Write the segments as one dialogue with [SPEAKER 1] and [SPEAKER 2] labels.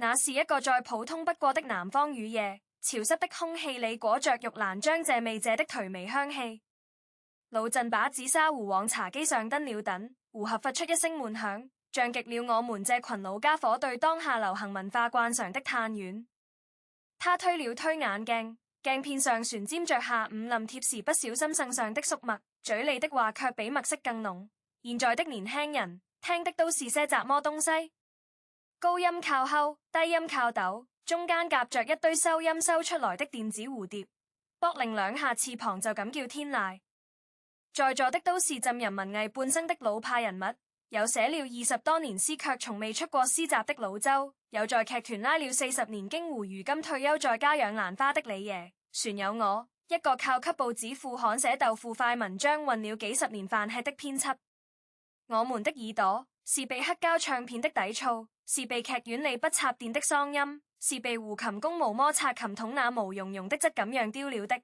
[SPEAKER 1] 那是一個再普通不過的南方雨夜，潮濕的空氣裡裹着玉蘭漿這味者的頹味香氣。老鄭把紫砂壺往茶几上蹲了等，壺盒發出一聲悶響，像極了我們這群老家伙對當下流行文化慣常的嘆惋。他推了推眼鏡，鏡片上旋沾着下午臨帖時不小心滲上的粟墨，嘴裡的話卻比墨色更濃。現在的年輕人聽的都是些雜麼東西？高音靠吼，低音靠抖，中間夾着一堆收音收出來的電子蝴蝶，搏令兩下翅膀就咁叫天籟。在座的都是浸淫文藝半生的老派人物，有寫了20多年詩卻從未出過詩集的老周，有在劇團拉了40年京胡如今退休在家養蘭花的李爺，船有我一個靠給報紙副刊寫豆腐塊文章混了幾十年飯吃的編輯。我們的耳朵是被黑膠唱片的底噪，是被劇院裡不插電的嗓音，是被胡琴弓無摩擦琴筒那毛茸茸的質感樣丟了的。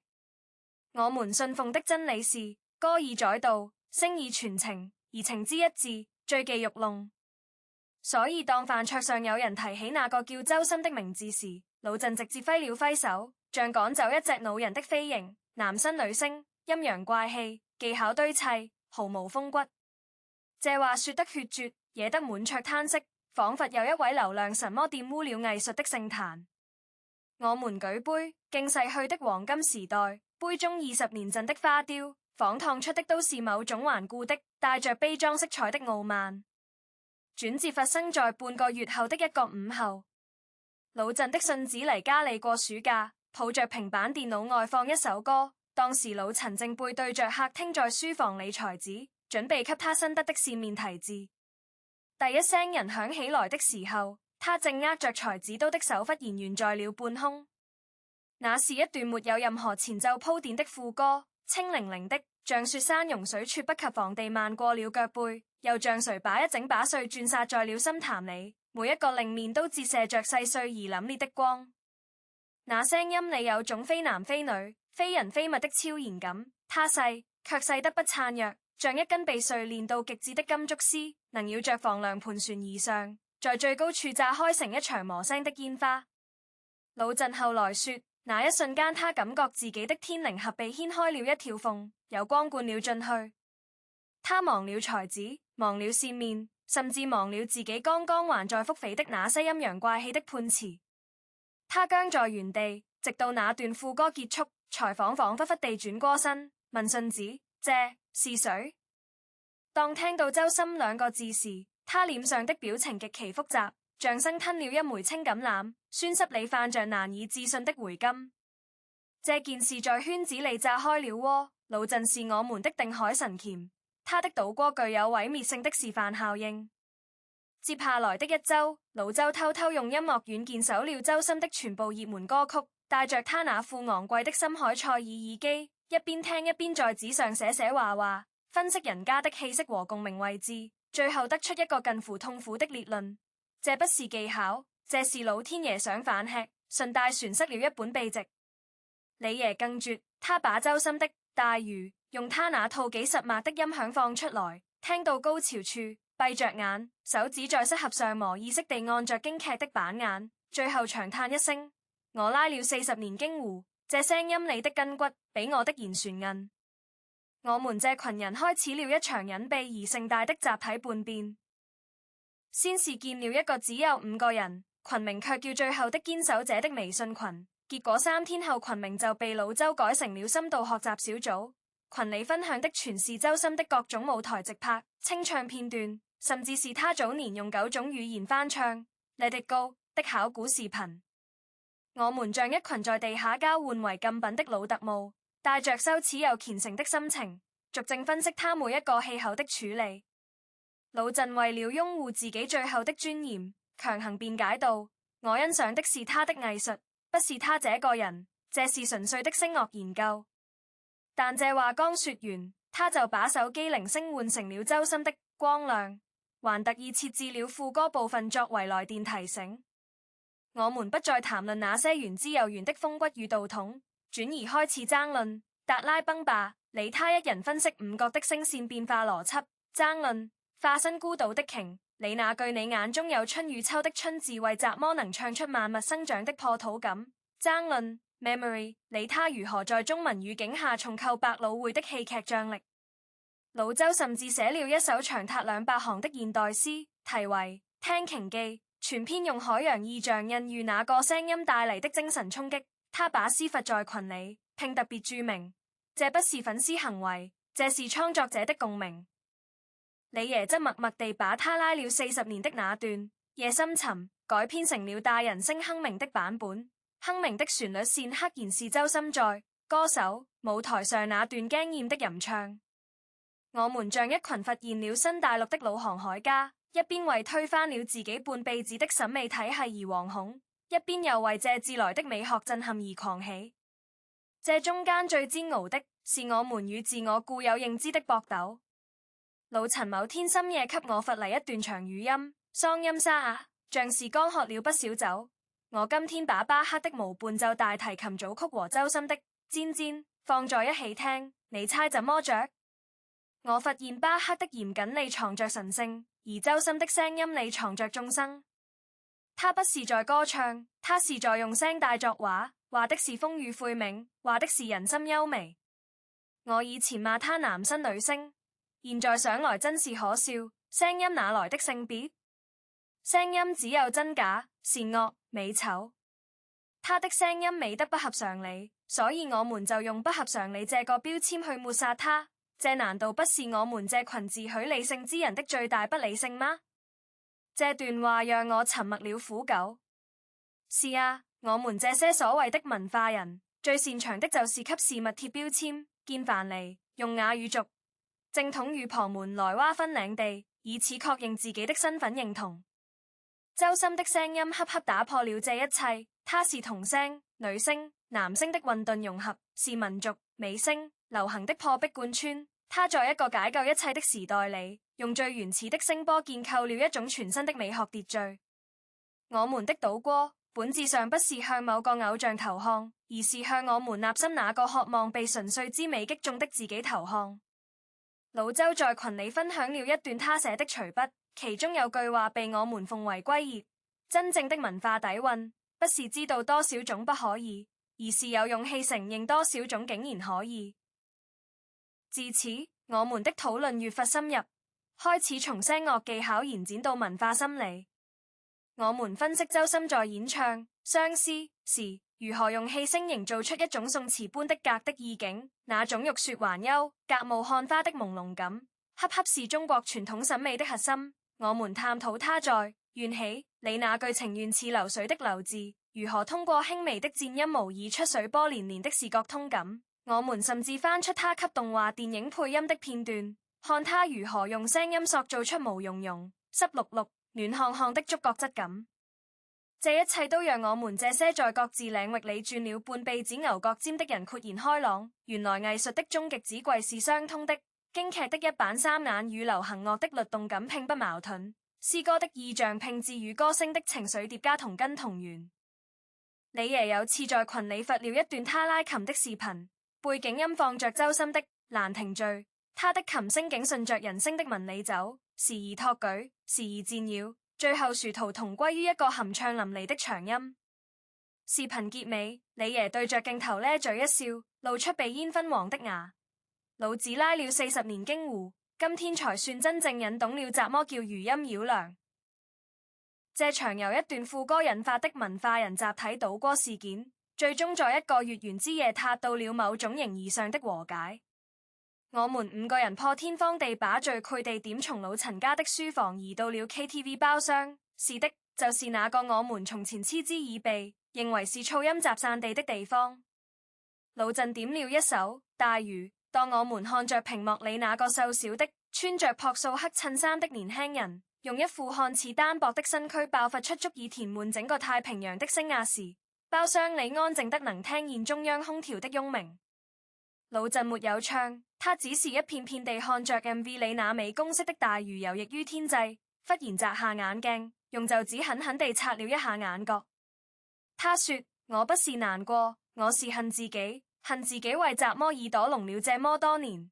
[SPEAKER 1] 我們信奉的真理是歌以載道，聲以傳情，而情之一致，最忌欲弄。所以當飯桌上有人提起那個叫周深的名字時，老鄭直接揮了揮手，像趕走一隻惱人的飛蠅。男生女聲，陰陽怪氣，技巧堆砌，毫無風骨。這話說得血絕，惹得滿桌嘆息，仿佛有一位流量神魔玷污了藝術的聖壇。我們舉杯敬逝去的黃金時代，杯中20年陣的花雕，仿燙出的都是某種頑固的帶着悲壯色彩的傲慢。轉折發生在半個月後的一個午後，老鄭的信子嚟家裡過暑假，抱着平板電腦外放一首歌。當時老陳正背對着客廳在書房理財子，準備給他新得的扇面題字。第一聲人響起來的時候，他正握着裁紙刀的手忽然懸在了半空。那是一段沒有任何前奏鋪墊的副歌，清凌凌的，像雪山融水處不及房地漫過了腳背，又像誰把一整把碎鑽撒在了心潭裡，每一個令面都折射着細碎而凜冽的光。那聲音裡有種非男非女、非人非物的超然感，它細卻細得不燦弱，像一根被碎煉到極致的金竹絲，能繞着房梁盤旋而上，在最高處炸開成一場磨聲的煙花。老鄭後來說，那一瞬間他感覺自己的天靈盒被掀開了一條縫，有光灌了進去。他忘了裁紙，忘了扇面，甚至忘了自己剛剛還在腹誹的那些陰陽怪氣的判詞。他僵在原地，直到那段副歌結束，才恍恍惚惚地轉過身，問信子：這是誰？當聽到周深兩個字時，他臉上的表情極其複雜，像生吞了一枚青橄欖，酸澀裡泛着難以置信的回甘。這件事在圈子裡炸開了鍋。老鄭是我們的定海神鉗，他的倒戈具有毀滅性的示範效應。接下來的一周，老周偷偷用音樂軟件搜了周深的全部熱門歌曲，帶着他那副昂貴的深海賽爾耳機，一邊聽一邊在紙上寫寫畫畫，分析人家的氣息和共鳴位置，最後得出一個近乎痛苦的列論：這不是技巧，這是老天爺想反吃，順帶旋塞了一本秘籍。李爺更絕，他把周深的《大魚》用他那套幾十碼的音響放出來，聽到高潮處閉着眼，手指在色盒上無意識地按着京劇的板眼，最後長嘆一聲：我拉了40年京胡，這聲音裡的筋骨比我的言船韌。我們這群人開始了一場隱秘而盛大的集體叛變。先是建了一個只有5個人，群名卻叫最後的堅守者的微信群，結果3天後群名就被老周改成了深度學習小組。群裡分享的全是周深的各種舞台直拍、清唱片段，甚至是他早年用9種語言翻唱《Let It Go》的考古視頻。我們像一群在地下交換違禁品的老特務，帶着羞恥又虔誠的心情，逐漸分析他每一個氣口的處理。老鄭為了擁護自己最後的尊嚴，強行辯解道：我欣賞的是他的藝術，不是他這個人，這是純粹的聲樂研究。但這話剛說完，他就把手機鈴聲換成了周深的光亮，還特意設置了副歌部分作為來電提醒。我們不再談論那些原汁又原的風骨與道統，轉而開始爭論達拉崩吧，理他一人分析五角的聲線變化邏輯，爭論化身孤島的鯨你那句你眼中有春與秋的春字，為怎麼能唱出萬物生長的破土感？爭論 memory 理他如何在中文語境下重構百老匯的戲劇張力。老周甚至寫了一首長達200行的現代詩，題為《聽鯨記》，全篇用海洋意象印喻那個聲音帶嚟的精神衝擊。他把詩發在群裡，並特別注明：這不是粉絲行為，這是創作者的共鳴。李爺則默默地把他拉了40年的那段《夜深沉》改編成了帶人聲哼鳴的版本，哼鳴的旋律線赫然是周深在歌手舞台上那段驚豔的吟唱。我們像一群發現了新大陸的老航海家，一邊為推翻了自己半輩子的審美體系而惶恐，一邊又為這自來的美學震撼而狂喜。這中間最煎熬的是我們與自我固有認知的搏鬥。老陳某天深夜給我發嚟一段長語音，嗓音沙啞，像是剛喝了不少酒。我今天把巴赫的無伴奏大提琴組曲和周深的《尖尖》放在一起聽，你猜怎麼着？我發現巴赫的嚴謹裡藏着神聖，而周深的聲音裡藏着眾生。他不是在歌唱，他是在用聲帶作畫，畫的是風雨晦明，畫的是人心幽微。我以前罵他男聲女聲，現在想來真是可笑，聲音哪來的性別？聲音只有真假、善惡、美醜。他的聲音美得不合常理，所以我們就用不合常理這個標籤去抹殺他。這難道不是我們這群自詡理性之人的最大不理性嗎？這段話讓我沉默了苦久。是啊，我們這些所謂的文化人最擅長的就是給事物貼標籤，見樊籬，用雅語俗正統與旁門來劃分領地，以此確認自己的身份認同。周深的聲音恰恰打破了這一切，他是童聲、女聲、男聲的混沌融合，是民族美聲流行的破壁貫穿。他在一個解構一切的時代裡，用最原始的聲波建構了一種全新的美學秩序。我們的島歌本質上不是向某個偶像投降，而是向我們內心那個渴望被純粹之美擊中的自己投降。老周在群裡分享了一段他寫的隨筆，其中有句話被我們奉為圭臬：真正的文化底蘊，不是知道多少種不可以，而是有勇氣承認多少種竟然可以。自此，我們的討論越發深入，開始從聲樂技巧延展到文化心理。我們分析周深在演唱相思時，如何用氣聲營造出一種宋詞般的格的意境，那種欲說還休、隔霧看花的朦朧感，恰恰是中國傳統審美的核心。我們探討他在緣起你那句情願似流水的流字，如何通過輕微的顫音模擬出水波連連的視覺通感。我們甚至翻出他給動畫電影配音的片段，看他如何用聲音塑造出毛茸茸、濕漉漉、暖烘烘的觸覺質感。這一切都讓我們這些在各自領域裡轉了半輩子牛角尖的人豁然開朗。原來藝術的終極之櫃是相通的，京劇的一板三眼與流行樂的律動感並不矛盾，詩歌的意象拼置與歌聲的情緒疊加同根同源。李爺有次在群裡發了一段他拉琴的視頻，背景音放着周深的《蘭亭序》，他的琴聲竟順着人聲的紋理走，時而托舉，時而顫繞，最後殊途同歸於一個酣暢淋漓的長音。視頻結尾，李爺對着鏡頭咧嘴一笑，露出被煙燻黃的牙。老子拉了40年京胡，今天才算真正引懂了怎麼叫餘音繞梁。這場由一段副歌引發的文化人集體倒戈事件，最終在一個月圓之夜達到了某種形而上的和解。我們5個人破天荒地把聚會地點從老陳家的書房移到了 KTV 包廂。是的，就是那個我們從前嗤之以鼻，認為是噪音集散地的地方。老陳點了一首《大魚》，當我們看着屏幕裡那個瘦小的、穿着樸素黑襯衫的年輕人，用一副看似單薄的身軀爆發出足以填滿整個太平洋的聲壓時，包廂裡安靜得能聽見中央空調的嗡鳴。老陳沒有唱，他只是一片片地看着 MV 裡那美公式的大魚游弋於天際，忽然摘下眼鏡，用袖子狠狠地擦了一下眼角。他說：我不是難過，我是恨自己，恨自己為怎麼耳朵聾了這麼多年。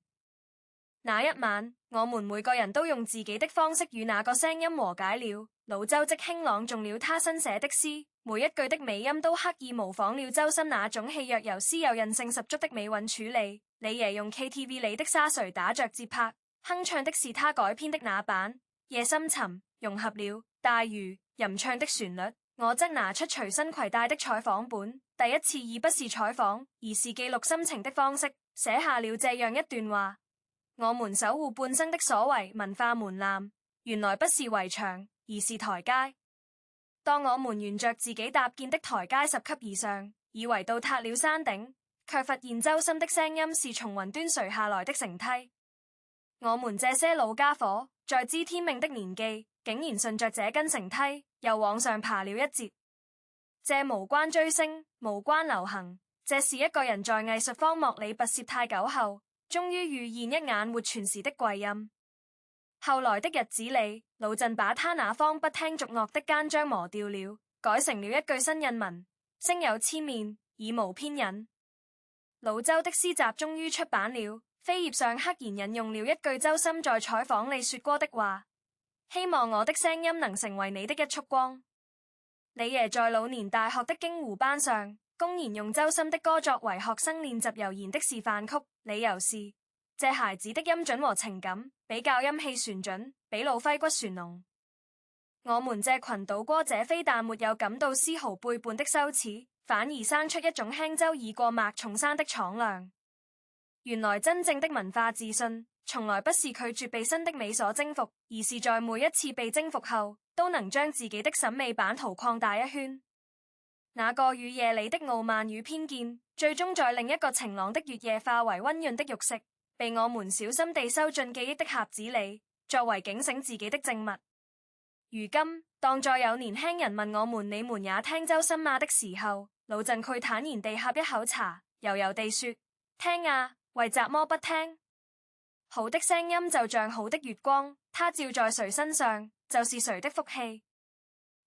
[SPEAKER 1] 那一晚，我們每個人都用自己的方式與那個聲音和解了。老周即興朗誦了他新寫的詩，每一句的尾音都刻意模仿了周深那種氣若游絲又韌性十足的尾韻處理。李爺用 KTV 裏的沙槌打着節拍，哼唱的是他改編的那版《夜深沉》，融合了大魚吟唱的旋律。我則拿出隨身攜帶的採訪本，第一次以不是採訪，而是記錄心情的方式，寫下了這樣一段話：我們守護半生的所謂文化門檻，原來不是圍牆，而是台階。當我們沿着自己搭建的台階10級以上，以為到達了山頂，卻發現周深的聲音是從雲端垂下來的繩梯。我們這些老家伙在知天命的年紀，竟然順着這根繩梯又往上爬了一截。這無關追星，無關流行，這是一個人在藝術荒漠裏跋涉太久後，終於遇現一眼活傳時的貴音。後來的日子裏，老鄭把他那方不聽俗樂的奸章磨掉了，改成了一句新印文：聲有千面，以無偏引。老周的詩集終於出版了，扉頁上刻然引用了一句周深在採訪裏說過的話：希望我的聲音能成為你的一束光。李爺在老年大學的京湖班上，公然用周深的歌作為學生練習遊弦的示範曲，理由是這孩子的音準和情感比較音氣旋準，比魯輝骨旋濃。我們這群島歌者非但沒有感到絲毫背叛的羞恥，反而生出一種輕舟已過麥重山的敞亮。原來真正的文化自信，從來不是拒絕被新的美所征服，而是在每一次被征服後，都能將自己的審美版圖擴大一圈。那個雨夜裏的傲慢與偏見，最終在另一個晴朗的月夜化為溫潤的玉石，被我們小心地收進記憶的匣子裏，作為警醒自己的證物。如今，當再有年輕人問我們：你們也聽周深嗎的時候，老鄭佢坦然地喝一口茶，悠悠地說：聽啊，為什麼不聽？好的聲音就像好的月光，它照在誰身上，就是誰的福氣。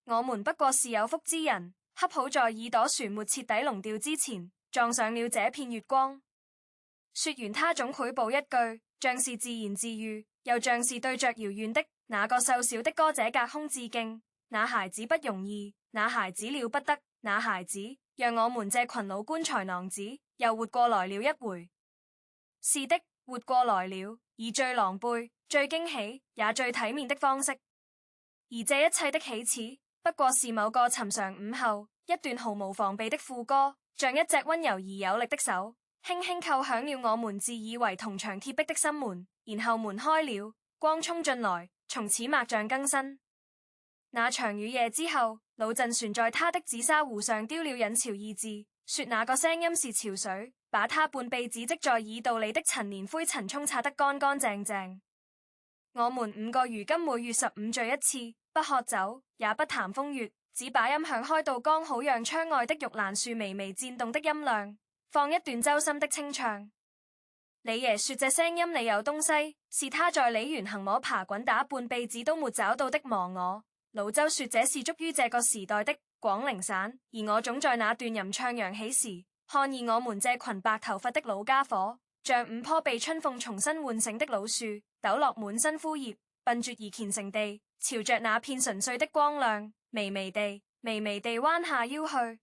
[SPEAKER 1] 我們不過是有福之人，恰好在耳朵旋沒徹底聾掉之前，撞上了這片月光。說完，他總繪報一句，像是自言自語，又像是對着遙遠的那個瘦小的歌者隔空致敬。那孩子不容易，那孩子了不得，那孩子讓我們這群老棺材囊子又活過來了一回。是的，活過來了，以最狼狽、最驚喜也最體面的方式。而這一切的起始，不過是某個尋常午後，一段毫無防備的副歌，像一隻溫柔而有力的手，輕輕扣響了我們自以為銅牆鐵壁的心門，然後門開了，光衝進來，從此墨像更新。那場雨夜之後，老鄭船在他的紫砂壺上丟了引潮二字，說那個聲音是潮水，把他半輩子積在耳道裏的陳年灰塵沖刷得乾乾淨淨。我們5個如今每月15聚一次，不喝酒，也不談風月，只把音響開到剛好讓窗外的玉蘭樹微微顫動的音量，放一段周深的清唱。李爺說這聲音裏有東西，是他在梨園行摸爬滾打半輩子都沒找到的忘我。老周說這是足於這個時代的廣陵散，而我總在那段吟唱揚起時，看見我們這群白頭髮的老家伙，像5棵被春風重新喚醒的老樹，抖落滿身枯葉，笨拙而虔誠地朝着那片純粹的光亮，微微地彎下腰去。